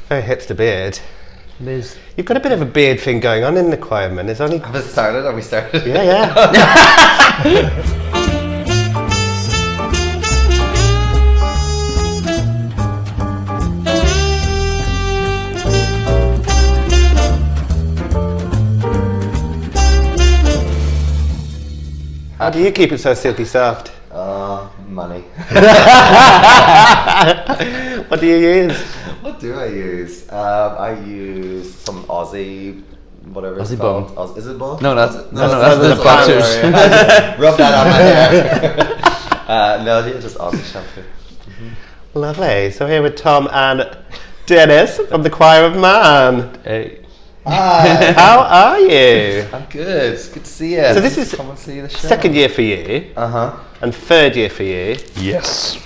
Very hipster beard. Liz. You've got a bit of a beard thing going on in the choir, man. It's only... Have we started? Yeah. How do you keep it so silky soft? Money. What do you use? What do I use? I use some Aussie, whatever it's Aussie called. Bum. Is it Bum? No, that's the the boxers. Rub that on my hair. No, just Aussie shampoo. Lovely. So here with Tom and Denis from the Choir of Man. Hey. Hi. How are you? I'm good. It's good to see you. So this is come and see the show. second year for you. And third year for you. Yes.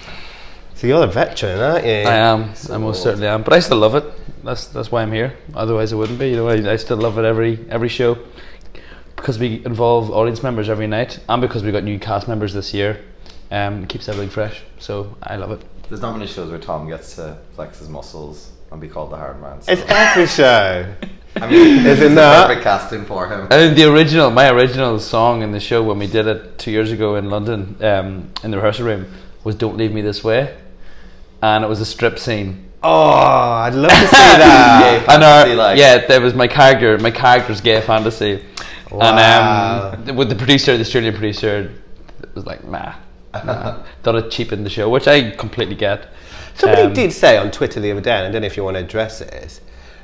So you're a veteran, aren't you? I am. I most certainly am. But I still love it. That's why I'm here. Otherwise I wouldn't be. You know, I still love it every show. Because we involve audience members every night, and because we got new cast members this year, it keeps everything fresh. So I love it. There's not many shows where Tom gets to flex his muscles and be called the hard man. So. It's every show. I mean, is it it's not? perfect casting for him. My original song in the show when we did it 2 years ago in London, in the rehearsal room, was "Don't Leave Me This Way," and it was a strip scene. Oh, I'd love to see that. That was my character's gay fantasy. Wow. And with the Australian producer, it was like, nah. Thought it cheapened the show, which I completely get. Somebody did say on Twitter the other day, and I don't know if you want to address this,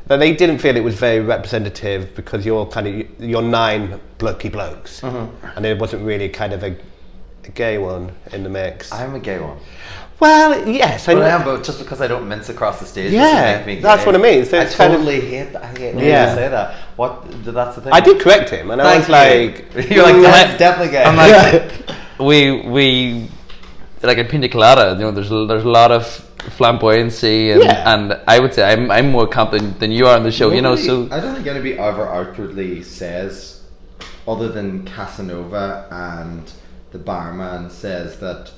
that they didn't feel it was very representative because you're 9 blokey blokes, and there wasn't really kind of a gay one in the mix. I'm a gay one. Well, yes, I am, but just because I don't mince across the stage yeah, doesn't make me gay. That's what I mean. So I totally hate that. I hate when you say that. That's the thing. I did correct him, and I was like, "You're like, that's definitely gay." I'm like, we like in Pina Colada. You know, there's a lot of flamboyancy, and I would say I'm more camp than you are on the show. You know, so I don't think anybody ever outwardly says, other than Casanova and the barman says that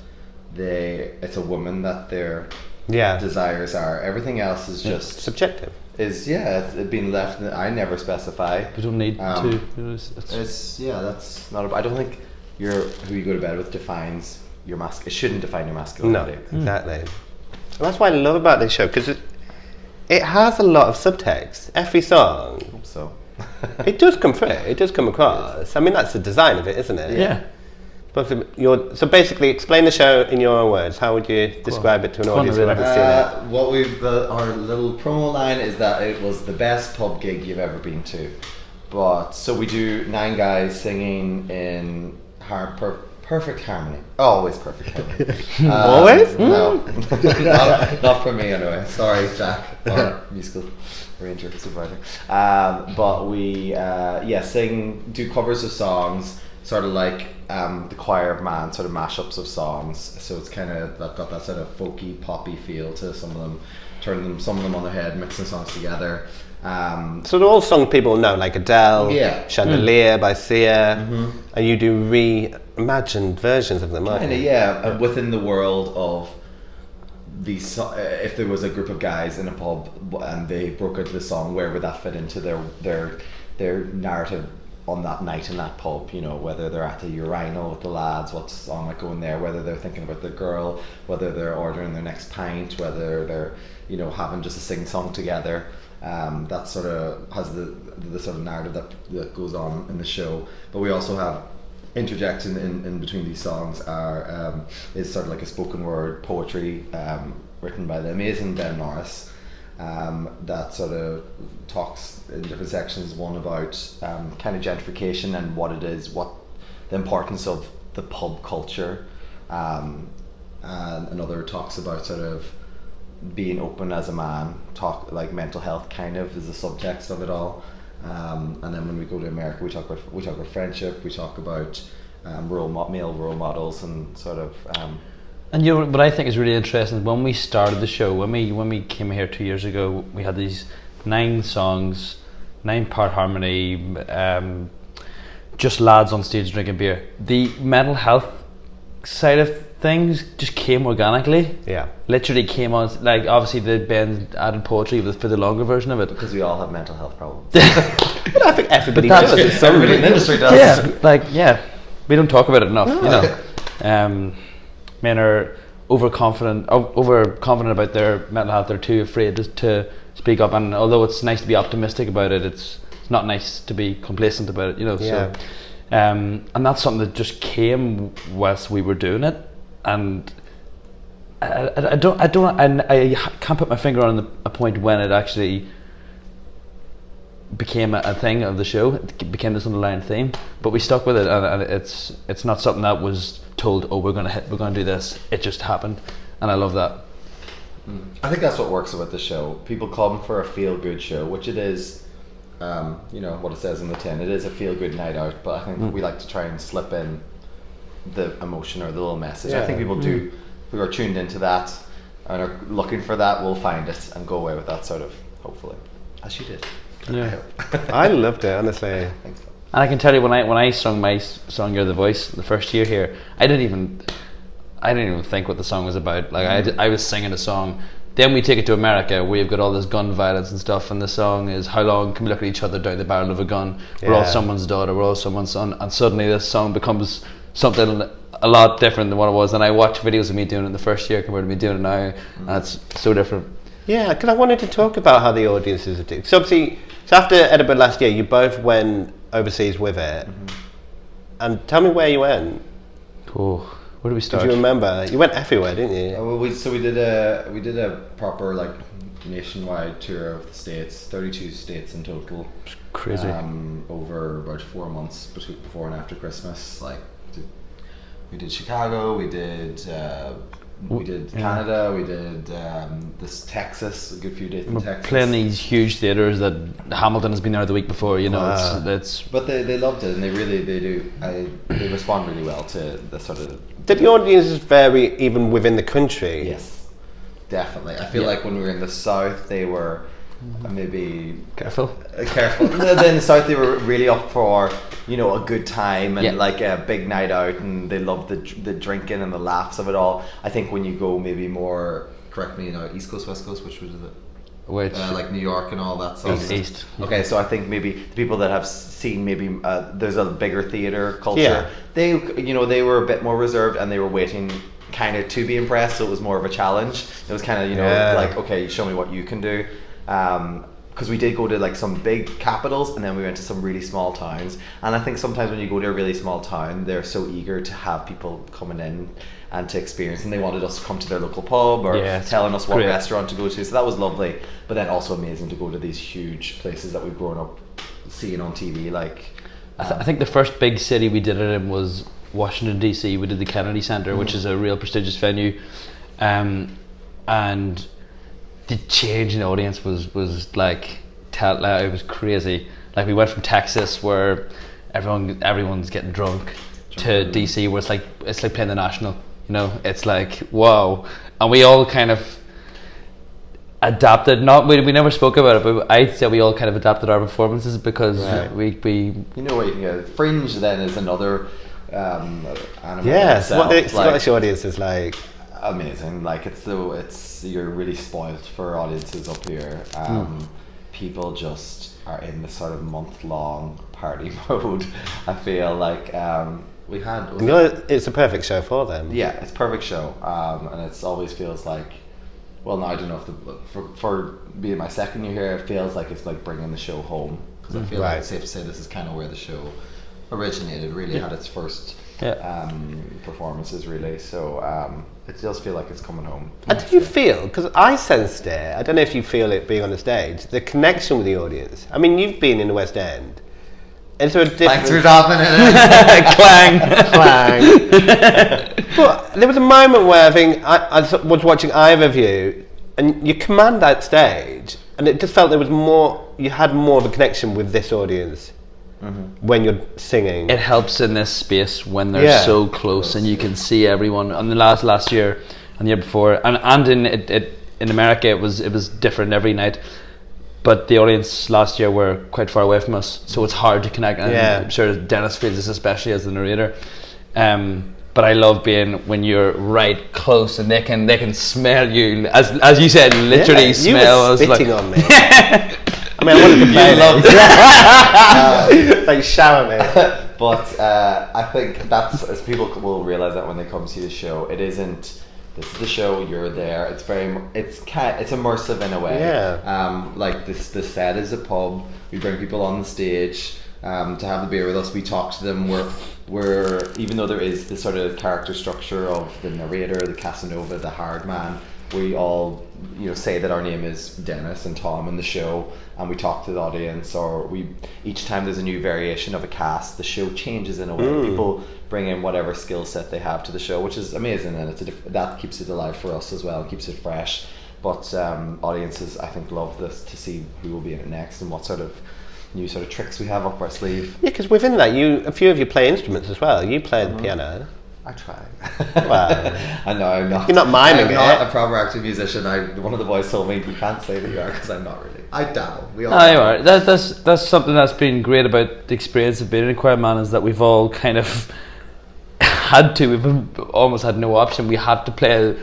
it's a woman that their desires are. Everything else is just subjective. It's been left. I never specify. We don't need to. That's not. I don't think who you go to bed with defines your It shouldn't define your masculinity. No, exactly. And that's what I love about this show, because it has a lot of subtext. Every song. I hope so. It does come through. It does come across. I mean, that's the design of it, isn't it? Yeah. So basically, explain the show in your own words. How would you describe it to an audience who hasn't seen it? Our little promo line is that it was the best pub gig you've ever been to. So we do 9 guys singing in perfect harmony. Always perfect harmony. Always? No, not for me anyway. Sorry, Jack, our musical arranger, supervisor. But we do covers of songs, sort of like the Choir of Man, sort of mashups of songs. So it's kind of got that sort of folky, poppy feel to some of them, turning some of them on their head, mixing songs together. So they're all songs people know, like Adele, Chandelier by Sia, and you do reimagined versions of them, aren't you? Within the world of these. If there was a group of guys in a pub and they broke out the song, where would that fit into their narrative on that night in that pub? You know, whether they're at the urinal with the lads, what song might go in there, whether they're thinking about the girl, whether they're ordering their next pint, whether they're having just a sing song together. That sort of has the sort of narrative that goes on in the show. But we also have interjecting in between these songs is sort of like a spoken word poetry written by the amazing Ben Norris that sort of talks in different sections. One about kind of gentrification and what it is, what the importance of the pub culture, and another talks about sort of being open as a man, talk like mental health kind of is the subtext of it all. And then when we go to America, we talk about friendship, we talk about male role models, and sort of and you know what I think is really interesting, when we started the show, when we came here 2 years ago, we had these 9 songs, 9-part harmony, just lads on stage drinking beer. The mental health side of things just came organically. Yeah. Literally came on, like obviously the band added poetry for the longer version of it. Because we all have mental health problems. But I think everybody But that's- does. Everybody in the industry does. We don't talk about it enough, you know. Men are overconfident about their mental health. They're too afraid to speak up, and although it's nice to be optimistic about it, it's not nice to be complacent about it, you know. Yeah. So and that's something that just came whilst we were doing it, and I can't put my finger on a point when it actually became a thing of the show. It became this underlying theme, but we stuck with it, and it's not something that was told, oh, we're gonna do this. It just happened, and I love that. I think that's what works about the show. People come for a feel-good show, which it is. You know what it says in the tin. It is a feel-good night out, but I think we like to try and slip in the emotion or the little message. I think people do, who are tuned into that and are looking for that, will find it and go away with that sort of, hopefully, as you did. Yeah. I loved it, honestly. Thanks. And I can tell you, when I sung my song "You're the Voice" the first year here, I didn't even think what the song was about. Like I was singing a song. Then we take it to America. We've got all this gun violence and stuff, and the song is "How long can we look at each other down the barrel of a gun? We're all someone's daughter. We're all someone's son." And suddenly, this song becomes something a lot different than what it was. And I watched videos of me doing it in the first year compared to me doing it now, and it's so different. Yeah, because I wanted to talk about how the audiences are doing. So obviously, after Edinburgh last year, you both went overseas with it. And tell me where you went. Oh, where do we start? Do you remember? You went everywhere, didn't you? Well, we did a proper like nationwide tour of the states, 32 states in total. It's crazy. Over about 4 months before and after Christmas. Like we did Chicago, we did Canada, we did this Texas, a good few days in Texas. Playing these huge theatres that Hamilton has been there the week before, you know. Wow. It's But they loved it, and they do. They respond really well to the sort of. Did the audiences vary even within the country? Yes, definitely. I feel like when we were in the south, they were maybe careful. Careful. Then in the south, they were really up for a good time and like a big night out, and they loved the drinking and the laughs of it all. I think when you go maybe more, correct me, East Coast, West Coast, which was it? Which like New York and all that stuff. East. Okay, so I think maybe the people that have seen maybe there's a bigger theater culture. Yeah. They were a bit more reserved, and they were waiting kind of to be impressed. So it was more of a challenge. It was kind of like, okay, show me what you can do. Because we did go to like some big capitals, and then we went to some really small towns. And I think sometimes when you go to a really small town, they're so eager to have people coming in and to experience, and they wanted us to come to their local pub or telling us what restaurant to go to. So that was lovely, but then also amazing to go to these huge places that we've grown up seeing on TV. Like, I think the first big city we did it in was Washington DC. We did the Kennedy Center, which is a real prestigious venue, and the change in the audience was like it was crazy. Like we went from Texas where everyone's getting drunk to DC where it's like playing the National. It's like wow, and we all kind of adapted. We never spoke about it, but I'd say we all kind of adapted our performances because we what you can get. Fringe then is another animal. Yes, itself. what the Scottish audience is like. Amazing. Like you're really spoiled for audiences up here. People just are in this sort of month-long party mode. I feel like we had. It's a perfect show for them. Yeah, it's a perfect show, and it always feels like. Well, no, I don't know if for being my second year here, it feels like it's like bringing the show home, because I feel like it's safe to say this is kind of where the show originated. Really had its first performances, really. So it does feel like it's coming home. And did you feel, because I sensed it, I don't know if you feel it being on the stage, the connection with the audience? I mean, you've been in the West End. Is there a difference? Thanks for dropping it. Clang. But there was a moment where I think I was watching either of you, and you command that stage, and it just felt there was more, you had more of a connection with this audience when you're singing. It helps in this space when they're so close and you can see everyone. And the last year and the year before, and in America it was different every night. But the audience last year were quite far away from us, so it's hard to connect. And I'm sure Denis feels this, especially as the narrator. But I love being when you're right close and they can smell you, as you said, literally smell. You were spitting like, on me. I mean, I wanted to play it. Like shower me. But I think that's, as people will realize that when they come see the show, it isn't. This is the show. You're there. It's immersive in a way. Yeah. Like the set is a pub. We bring people on the stage to have the beer with us. We talk to them. We're even though there is this sort of character structure of the narrator, the Casanova, the hard man. We all say that our name is Denis and Tom in the show, and we talk to the audience, or each time there's a new variation of a cast, the show changes in a way. People bring in whatever skill set they have to the show, which is amazing, and that keeps it alive for us as well, and keeps it fresh. But audiences, I think, love this, to see who will be in it next and what sort of new sort of tricks we have up our sleeve. Yeah, because within that, a few of you play instruments as well. You play the piano. I try. Well, I know I'm not. You're not miming I'm it. not a proper active musician. One of the boys told me you can't say that you are, because I'm not really. I dabble. We all. You are. That's something that's been great about the experience of being in Quiet Man, is that we've all kind of had to. We've almost had no option. We have to play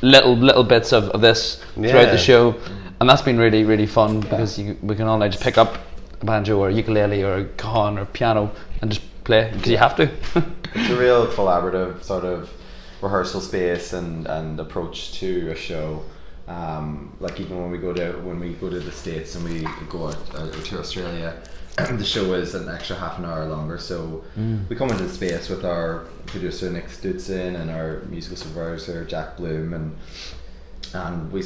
little bits of this throughout the show, and that's been really, really fun, because we can all now just pick up a banjo or a ukulele or a cajon or piano and just play, because you have to. It's a real collaborative sort of rehearsal space and approach to a show. Like even when we go to the States and we go out to Australia, the show is an extra half an hour longer. So we come into the space with our producer Nick Stutzen and our musical supervisor Jack Bloom, and we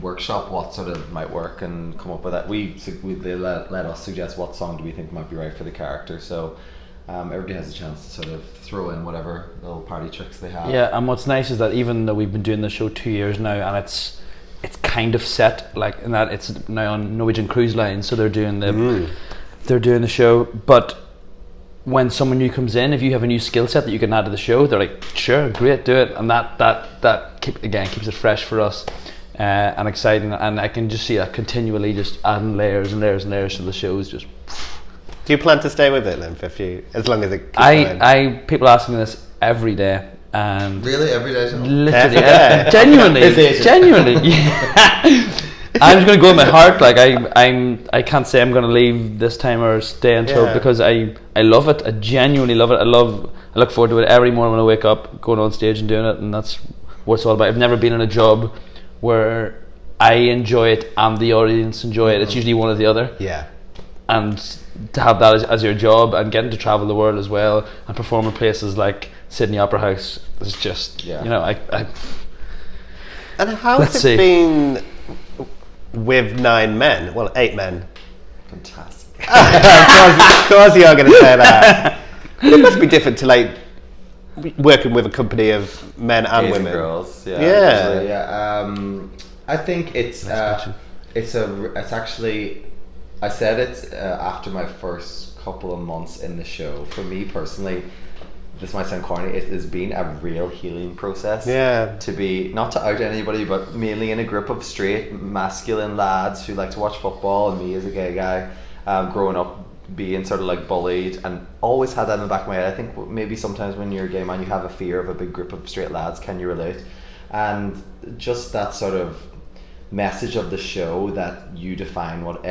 workshop what sort of might work and come up with that. They let us suggest what song do we think might be right for the character. So everybody has a chance to sort of throw in whatever little party tricks they have. Yeah, and what's nice is that even though we've been doing the show 2 years now, and it's kind of set, like in that it's now on Norwegian Cruise Line, so they're doing the show. But when someone new comes in, if you have a new skill set that you can add to the show, they're like, sure, great, do it, and that keeps it fresh for us and exciting. And I can just see that continually just adding layers and layers and layers to the shows. Just. Do you plan to stay with it then as long as it keeps going? People ask me this every day, and really every day, literally, genuinely. Yeah. I'm just gonna go with my heart. Like I can't say I'm gonna leave this time or stay until, because I love it. I genuinely love it. I look forward to it every morning when I wake up, going on stage and doing it, and that's what it's all about. I've never been in a job where I enjoy it and the audience enjoy it. It's usually one or the other. Yeah. And to have that as your job and getting to travel the world as well and perform in places like Sydney Opera House is just, I And how's it been with 9 men? Well, 8 men. Fantastic. Of course you're going to say that. It must be different to like working with a company of men and Guys women. And girls. Yeah. I think it's actually. I said it after my first couple of months in the show. For me personally, this might sound corny, it has been a real healing process. Yeah. To be, not to out anybody, but mainly in a group of straight masculine lads who like to watch football, and me as a gay guy, growing up being sort of like bullied, and always had that in the back of my head. I think maybe sometimes when you're a gay man you have a fear of a big group of straight lads. Can you relate? And just that sort of message of the show that you define what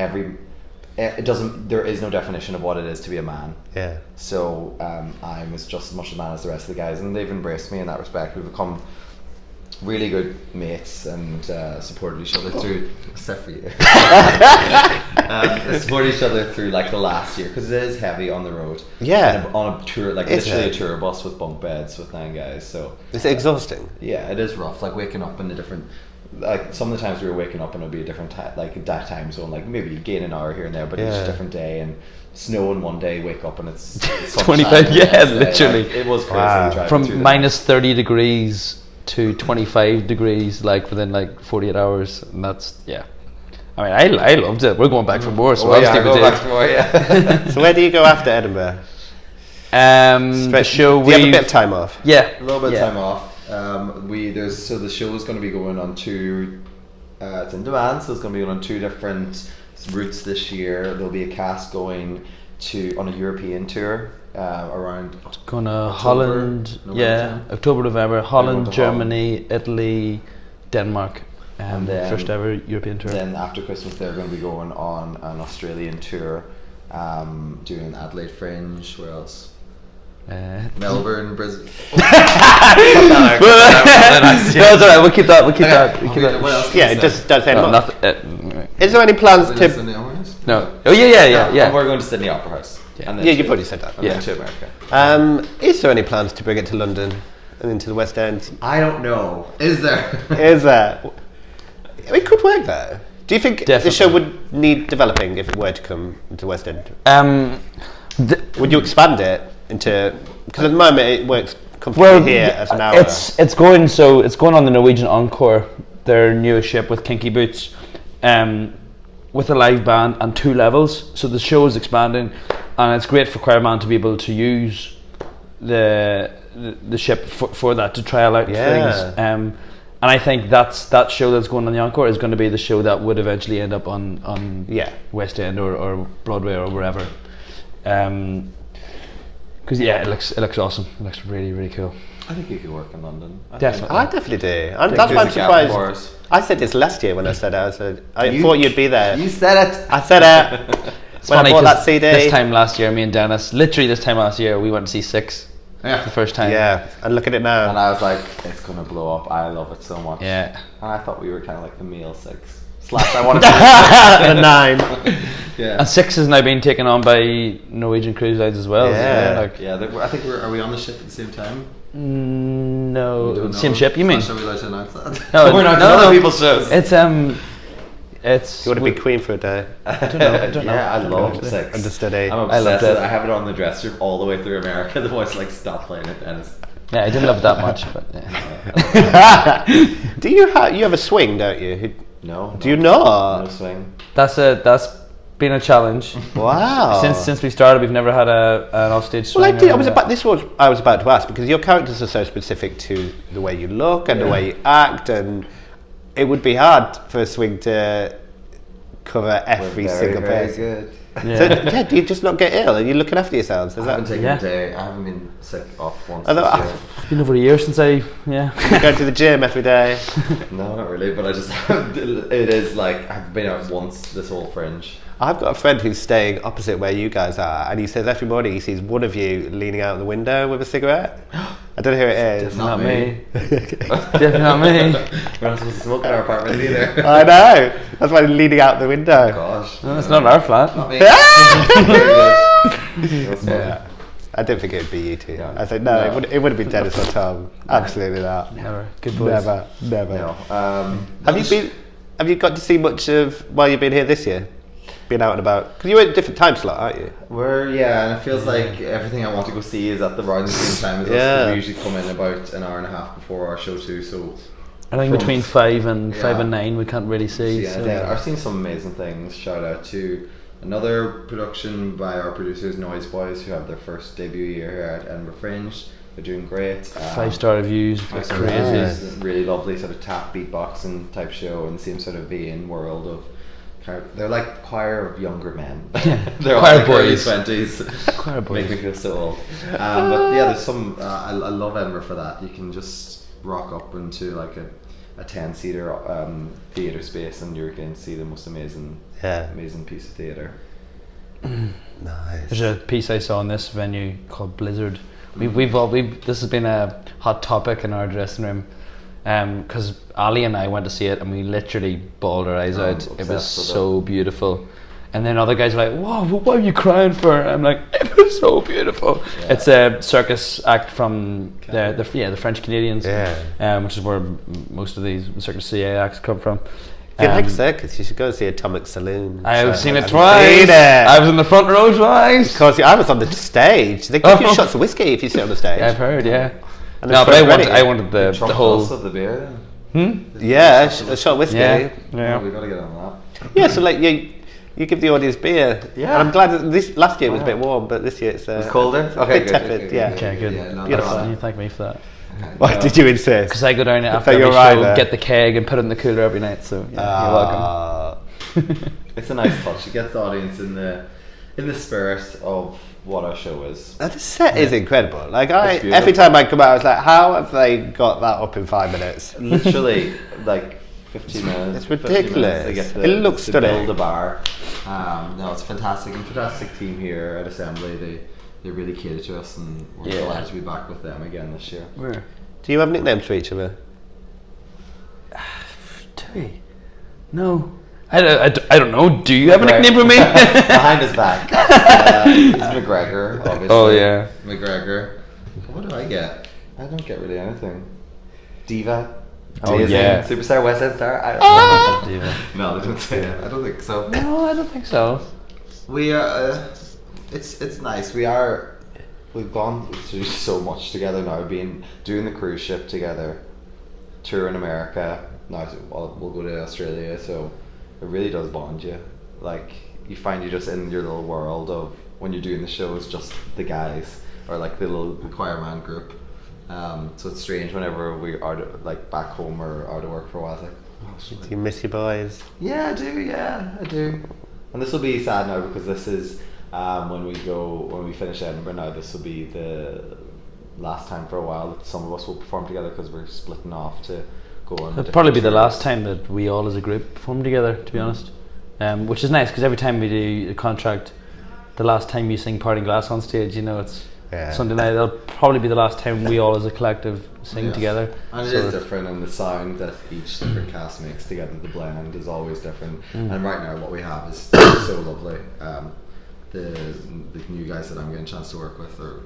there is no definition of what it is to be a man. Yeah. So I'm just as much a man as the rest of the guys, and they've embraced me in that respect. We've become really good mates and supported each other through, except for you. Supported each other through like the last year, because it is heavy on the road. Yeah. On a tour, like literally a tour bus with bunk beds with 9 guys. So it's exhausting. Yeah, it is rough. Like waking up in a different. Like some of the times we were waking up and it would be a different time, like that time zone, like maybe you gain an hour here and there, but it's a different day. And snow in one day, wake up and it's 25. Yeah, literally. Like, it was crazy. Wow. From minus 30 degrees to 25 degrees, like within like 48 hours, and that's I mean, I loved it. We're going back for more, so I'll stick with it. Back for more, yeah. So where do you go after Edinburgh? The show. Do you have a bit of time off? Yeah, a little bit of time off. The show is going to be going on 2. It's in demand, so it's going to be going on 2 different routes this year. There'll be a cast going on a European tour around Going to October, Holland, November. October, November, Holland, to Germany, Italy, Denmark, And then- first ever European tour. Then after Christmas, they're going to be going on an Australian tour, doing Adelaide Fringe. Where else? Melbourne, Brisbane. That's alright. We'll keep that. We'll keep that. We'll keep that. What else? Yeah, just don't say No, much. nothing. Is there any plans to? Sydney Opera House? No. Oh yeah. And we're going to Sydney Opera House. Yeah. And then Yeah, to- you've already said that. and Yeah. then to America. Is there any plans to bring it to London and into the West End? I don't know. Is there? Is there? It could work though. Do you think the Definitely. show would need developing if it were to come into West End? Would you expand it into? Because at the moment it works comfortably here as an hour. It's going on the Norwegian Encore, their newest ship with Kinky Boots, with a live band and 2 levels. So the show is expanding, and it's great for Choirman to be able to use the ship for that, to trial out Yeah. things. And I think that show that's going on the Encore is going to be the show that would eventually end up on Yeah. West End or Broadway or wherever. Because it looks awesome. It looks really, really cool. I think you could work in London. Definitely. I definitely do. That's there's why I'm a gap for surprised. us. I said this last year when I said it. I said I thought you'd be there. You said it. I said it. It's When I funny bought 'cause that CD. this time last year, me and Dennis, literally this time last year, we went to see Six Yeah. for the first time. Yeah, and look at it And now. I was like, it's gonna blow up. I love it so much. Yeah. And I thought we were kind of like the male Six. Slash, I wanted to. The 9. Yeah. And Six has now been taken on by Norwegian Cruise Lines as well. Yeah. So, like, Yeah, I think are we on the ship at the same time? no, We don't same know. ship. You mean? Are we allowed to announce that? No, we're not no, doing other no. people's shows. It's You want to be queen for a day? I don't know. Yeah, I love Actually. Six. Understudy. I'm I loved obsessed with it. it. I have it on the dresser all the way through America. The voice like stop playing it, Dennis. Yeah, I didn't love it that much, but yeah. Do you have a swing, don't you? No. Do you No not? swing. That's been a challenge. Wow. Since we started, we've never had an offstage swing. Well, I or- was about to ask because your characters are so specific to the way you look and the way you act, and it would be hard for a swing to cover every single person. good. Yeah. So, do you just not get ill? Are you looking after yourselves? Is I haven't that taken Yeah. a day. I haven't been sick off once I thought- this year. It's been over a year since I you go to the gym every day? No, not really. But I just it is like I've been out once this whole Fringe. I've got a friend who's staying opposite where you guys are, and he says every morning he sees one of you leaning out the window with a cigarette. I don't know who it is. not me. Definitely not me. We're not supposed to smoke in our apartment either. I know. That's why he's leaning out the window. Gosh. No, it's not our flat. Not me. Yeah. I didn't think it'd be you two. Yeah. I said no. No. It would have been Dennis or Tom. Absolutely not. Never. Good boys. Never. No. Have you got to see much of while you've been here this year? Been out and about? Because you're at a different time slot, aren't you? And it feels like everything I want to go see is at the around the same time as us. Yeah. 'Cause we usually come in about an hour and a half before our show too. So I think From- between 5 and Yeah. 9 we can't really see. yeah, so. yeah, I've seen some amazing things. Shout out to another production by our producers, Noise Boys, who have their first debut year here at Edinburgh Fringe. They're doing great. 5-star reviews. It's Crazy. Nice. really lovely sort of tap beatboxing type show in the same sort of vein world of they're like a choir of younger men. They're all Choir like early boys. 20s. Choir boys. Make me feel so old. But yeah, there's some. I love Edinburgh for that. You can just rock up into like a 10-seater theatre space, and you're going to see the most amazing piece of theatre. Nice. There's a piece I saw in this venue called Blizzard. We've this has been a hot topic in our dressing room because Ali and I went to see it and we literally bawled our eyes out. It was obsessed with so beautiful. And then other guys were like, "Whoa, what are you crying for?" I'm like, "It was so beautiful." Yeah. It's a circus act from the French Canadians, which is where most of these Circus CA acts come from. If you like circus, you should go and see Atomic Saloon. I've seen it Have you twice. seen it? I was in the front row twice. Because I was on the stage. They give you shots of whiskey if you sit on the stage. Yeah, I've heard, yeah. And No, it's but ready. I wanted the Trump whole. also the beer. Yeah, a shot of whiskey. Yeah, Oh, yeah. we got to get on that. Yeah, so like you give the audience beer. Yeah. And I'm glad that this last year was a bit warm, but this year it's colder? a Okay, bit good, tepid. good, Yeah. Okay, good. Yeah, no, Beautiful. that's You thank me for that. Why did you insist? Because I go down after thought you every were right show, there. get the keg and put it in the cooler every night. So yeah, you're welcome. It's a nice touch. It gets the audience in in the spirit of what our show is. The set is incredible. Like It's beautiful. every time I come out, I was like, how have they got that up in 5 minutes? Literally, like 15 minutes. It's 15 ridiculous. minutes to It looks to stunning. build a bar. No, it's fantastic. And fantastic team here at Assembly. They really cater to us, and we're delighted to be back with them again this year. Do you have nicknames for each other? Do we? No. I don't know. Do you have a nickname for me? Behind his back. He's McGregor, obviously. Oh, yeah. McGregor. What do I get? I don't get really anything. Diva. Oh, Amazing. yeah. Superstar, West End Star. Diva. No, they don't say it. I don't think so. No, I don't think so. We are. It's nice. We've gone through so much together now. Doing the cruise ship together, touring America. Now we'll go to Australia. So it really does bond you. Like you find you just in your little world of when you're doing the shows, just the guys or like the choir man group. So it's strange whenever we are like back home or out of work for a while. It's like, oh, Do you miss your boys? yeah, I do. Yeah, I do. And this will be sad now because this is when we finish Edinburgh now. This will be the last time for a while that some of us will perform together because we're splitting off to go on. It'll probably be the last time that we all as a group perform together, to be honest. Which is nice because every time we do a contract, the last time you sing Parting Glass on stage, you know it's Sunday night. It'll probably be the last time we all as a collective sing together. And it is different, and the sound that each different cast makes together, the blend is always different. And right now, what we have is so lovely. The new guys that I'm getting a chance to work with are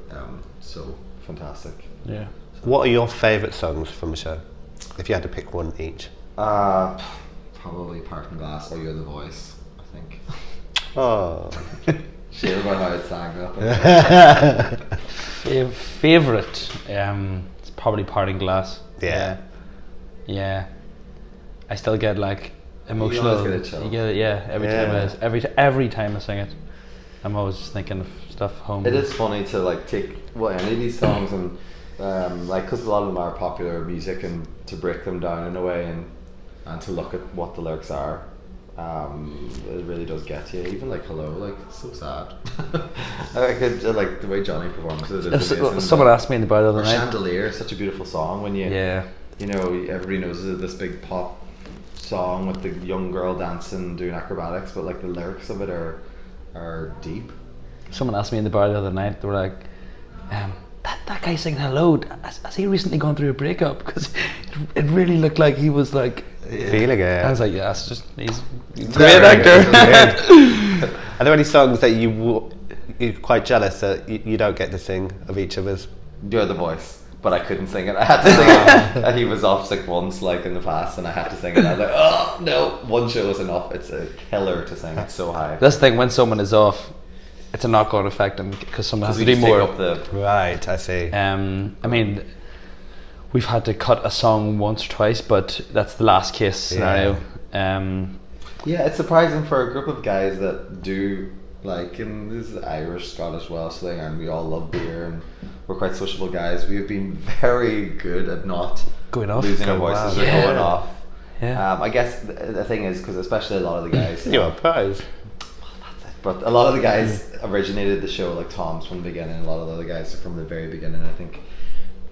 so fantastic. Yeah. What are your favourite songs from the show? If you had to pick one each. Probably Parting Glass or You're the Voice, I think. Oh. Share about how it sang up. Favorite? It's probably Parting Glass. Yeah. Yeah. I still get like emotional. You always get a chill. You get it, yeah. Every time I sing it, I'm always just thinking of stuff home. It is funny to like take any of these songs and like because a lot of them are popular music and to break them down in a way and to look at what the lyrics are. It really does get you. Even like Hello, like it's so sad. I could like the way Johnny performs it. Is amazing, someone asked me about it the other night. Chandelier is such a beautiful song when you you know everybody knows this big pop song with the young girl dancing doing acrobatics, but like the lyrics of it are deep. Someone asked me in the bar the other night. They were like, that guy singing Hello, has he recently gone through a breakup? Because it really looked like he was like feeling it. I was like, yeah, it's just he's a great actor. Are there any songs that you're quite jealous that you don't get to sing of each other's? You're the Voice, but I couldn't sing it. I had to sing it. He was off sick once, like in the past, and I had to sing it. I was like, oh no, one show is enough. It's a killer to sing. It's so high. This thing when someone is off, it's a knock-on effect, and because someone has to do more. Right, I see. I mean, we've had to cut a song once or twice, but that's the last case scenario. Yeah, it's surprising for a group of guys that do like, and this is Irish, Scottish, Welsh thing, and we all love beer, and we're quite sociable guys. We've been very good at not going off, losing our voices or going off. Yeah. I guess the thing is because especially a lot of the guys. You're a prize. But a lot of the guys originated the show, like Tom's from the beginning. A lot of the other guys are from the very beginning. I think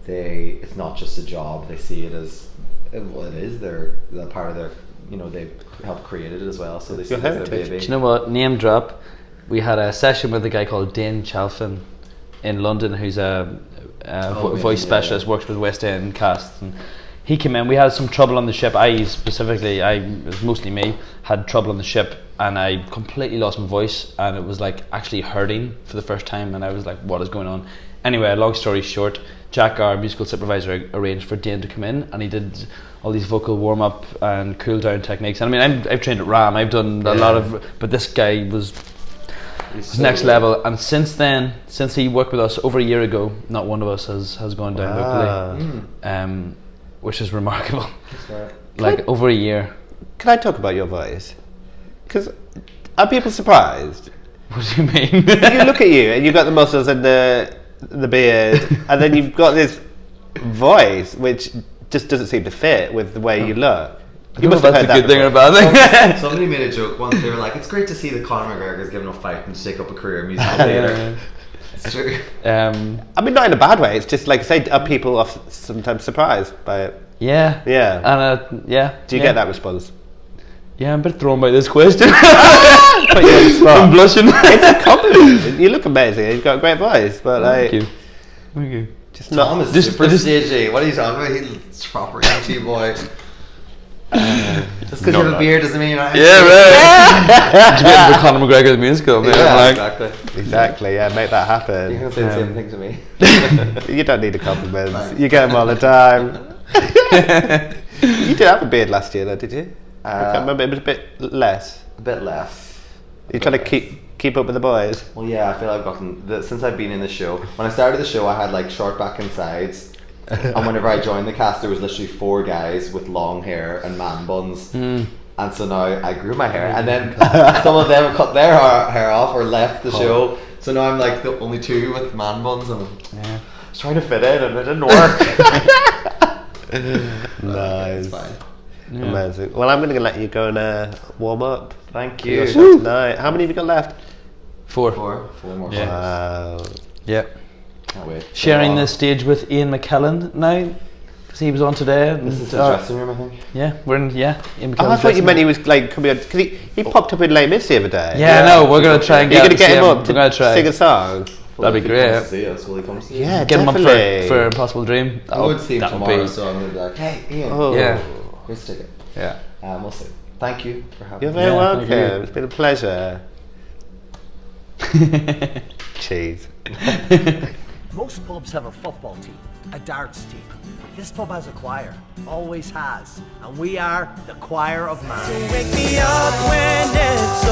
it's not just a job. They see it as well. It is their part of their. You know, they helped create it as well. So they see it as their baby. Do you know what? Name drop. We had a session with a guy called Denis in London, who's a voice specialist, works with West End casts, and he came in. We had some trouble on the ship. It was mostly me, had trouble on the ship, and I completely lost my voice, and it was like actually hurting for the first time, and I was like, what is going on? Anyway, long story short, Jack, our musical supervisor, arranged for Dean to come in, and he did all these vocal warm-up and cool-down techniques. And I mean, I've trained at RAM, I've done a lot of, but this guy was next level. And since then, since he worked with us over a year ago, not one of us has gone down vocally, which is remarkable. Like over a year. Can I talk about your voice? Because are people surprised? What do you mean? You look at you and you've got the muscles and the beard, and then you've got this voice which just doesn't seem to fit with the way you look. You must have that's heard a good that thing or a bad thing. Somebody made a joke once. They were like, "It's great to see that Conor McGregor's given up fighting to take up a career in musical theatre." It's true. I mean, not in a bad way. It's just like I say, are people sometimes surprised by it? Yeah. Yeah. And yeah. Do you get that response? Yeah, I'm a bit thrown by this question. Put you on the spot. I'm blushing. It's a compliment. You look amazing. You've got a great voice, but Thank you. Thank you. just not. Tom is Just- super just- stagey. What are you talking about? He's proper MT boy. Just because you Not have a that. beard doesn't mean you're not. Yeah, right. Did you get into Conor McGregor the musical? Man? Yeah, Like, exactly. Exactly. Yeah, make that happen. You're gonna say the same thing to me. You don't need the compliments. Thanks. You get them all the time. You did have a beard last year, though, did you? I can't remember. It was a bit less. A bit less. You're trying to keep up with the boys. Well, yeah, I feel I've gotten since I've been in the show. When I started the show, I had like short back and sides, and whenever I joined the cast, there was literally 4 guys with long hair and man buns. And so now I grew my hair, and then some of them cut their hair off or left the show. So now I'm like the only 2 with man buns, and I was trying to fit in, and it didn't work. Nice. It's fine. Yeah. Amazing. Well, I'm going to let you go and warm up. Thank for your you. show tonight. How many have you got left? 4. 4 more. Yeah. Wow. Yeah. Can't wait. Sharing So, the stage with Ian McKellen now, because he was on today. And, This is the dressing room, I think. yeah, we're in. Yeah, Ian Oh, McKellen's I thought you dressing meant he room. was like coming on because he popped up in Les Mis the other day. Yeah, no, we're gonna try and You're get. going to get him up We're to gonna try. sing a song. Well, That'd be if he comes great. to see us, will he come to see Yeah, us? Get him up definitely. for Impossible Dream. I would see him that would tomorrow, be- so I'm going to be like, hey, Ian, Oh. Yeah. here's a ticket. Yeah. We'll see. Thank you for having You're me. very Yeah, thank welcome. you. It's been a pleasure. Cheese. Most pubs have a football team, a darts team. This pub has a choir, always has, and we are the choir of man. Wake me up when it's